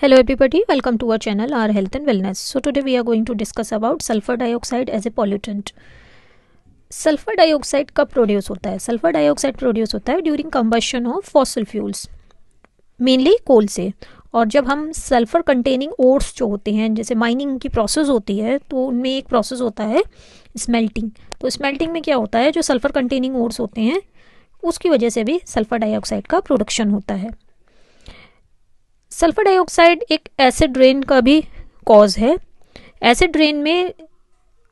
Hello everybody, welcome to our channel, our health and wellness. So today we are going to discuss about sulfur dioxide as a pollutant. Sulphur dioxide कब produce होता है? Sulphur dioxide produce होता है during combustion of fossil fuels, mainly coal से। और जब हम sulphur containing ores जो होते हैं, जैसे माइनिंग की प्रोसेस होती है, तो उनमें एक प्रोसेस होता है स्मेल्टिंग। तो स्मेल्टिंग में क्या होता है, जो सल्फर कंटेनिंग ओर्स होते हैं उसकी वजह से भी सल्फर डाइऑक्साइड का प्रोडक्शन होता है। सल्फर डाइऑक्साइड एक एसिड रेन का भी कॉज है। एसिड रेन में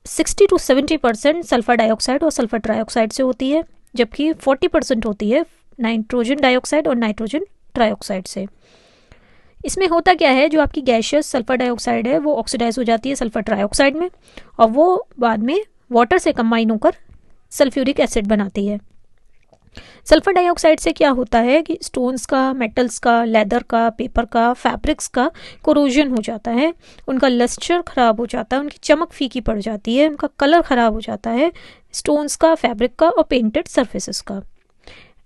60 to 70% सल्फर डाइऑक्साइड और सल्फर ट्राइऑक्साइड से होती है, जबकि 40% होती है नाइट्रोजन डाइऑक्साइड और नाइट्रोजन ट्राइऑक्साइड से। इसमें होता क्या है, जो आपकी गैशियस सल्फर डाइऑक्साइड है वो ऑक्सीडाइज हो जाती है सल्फर ट्राइऑक्साइड में, और वो बाद में वाटर से कंबाइन होकर सल्फ्यूरिक एसिड बनाती है। सल्फर डाइऑक्साइड से क्या होता है कि स्टोन्स का, मेटल्स का, लेदर का, पेपर का, फैब्रिक्स का कोरोजन हो जाता है, उनका लस्टर ख़राब हो जाता है, उनकी चमक फीकी पड़ जाती है, उनका कलर ख़राब हो जाता है, स्टोन्स का, फैब्रिक का और पेंटेड सरफेसेस का।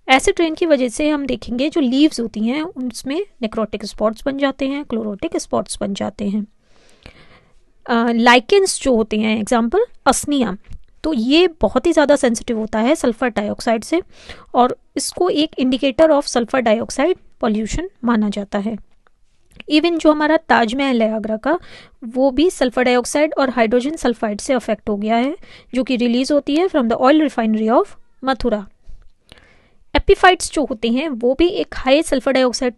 एसिड रेन की वजह से हम देखेंगे जो लीव्स होती हैं उसमें नेक्रोटिक स्पॉट्स बन जाते हैं, क्लोरोटिक स्पॉट्स बन जाते हैं। लाइकेंस जो होते हैं, एग्जाम्पल असनिया, तो ये बहुत ही ज़्यादा सेंसिटिव होता है सल्फर डाइऑक्साइड से, और इसको एक indicator of sulphur dioxide pollution माना जाता है। इवन जो हमारा ताजमहल है आगरा का, वो भी सल्फर डाइऑक्साइड और हाइड्रोजन सल्फाइड से अफेक्ट हो गया है, जो कि रिलीज होती है from the oil refinery of Mathura. Epiphytes जो होते हैं वो भी एक हाई सल्फर डाइऑक्साइड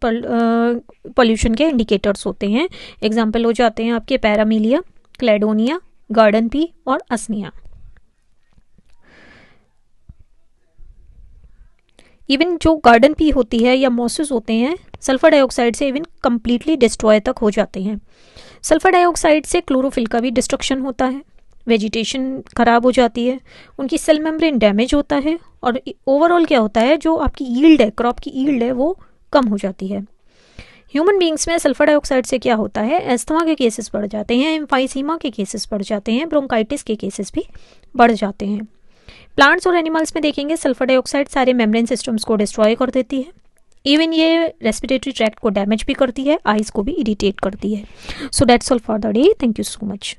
पॉल्यूशन के इंडिकेटर्स होते हैं। एग्जाम्पल हो जाते हैं आपके पैरामीलिया, क्लेडोनिया, गार्डन पी और असनिया। इवन जो गार्डन पी होती है या मॉसेस होते हैं, सल्फर डाइऑक्साइड से इवन कम्प्लीटली डिस्ट्रॉय तक हो जाते हैं। सल्फर डाइऑक्साइड से क्लोरोफिल का भी डिस्ट्रक्शन होता है, वेजिटेशन ख़राब हो जाती है, उनकी सेल मेम्ब्रेन डैमेज होता है, और ओवरऑल क्या होता है, जो आपकी यील्ड है, क्रॉप की यील्ड है, वो कम हो जाती है। ह्यूमन बींग्स में सल्फर डाइऑक्साइड से क्या होता है, एस्थमा के केसेस बढ़ जाते हैं, एम्फाइसीमा के केसेस बढ़ जाते हैं, ब्रोंकाइटिस के केसेस भी बढ़ जाते हैं। प्लांट्स और एनिमल्स में देखेंगे सल्फर डाइऑक्साइड सारे मेम्ब्रेन सिस्टम्स को डिस्ट्रॉय कर देती है। इवन ये रेस्पिरेटरी ट्रैक्ट को डैमेज भी करती है, आइज को भी इरिटेट करती है। So that's all for the day. Thank you so much.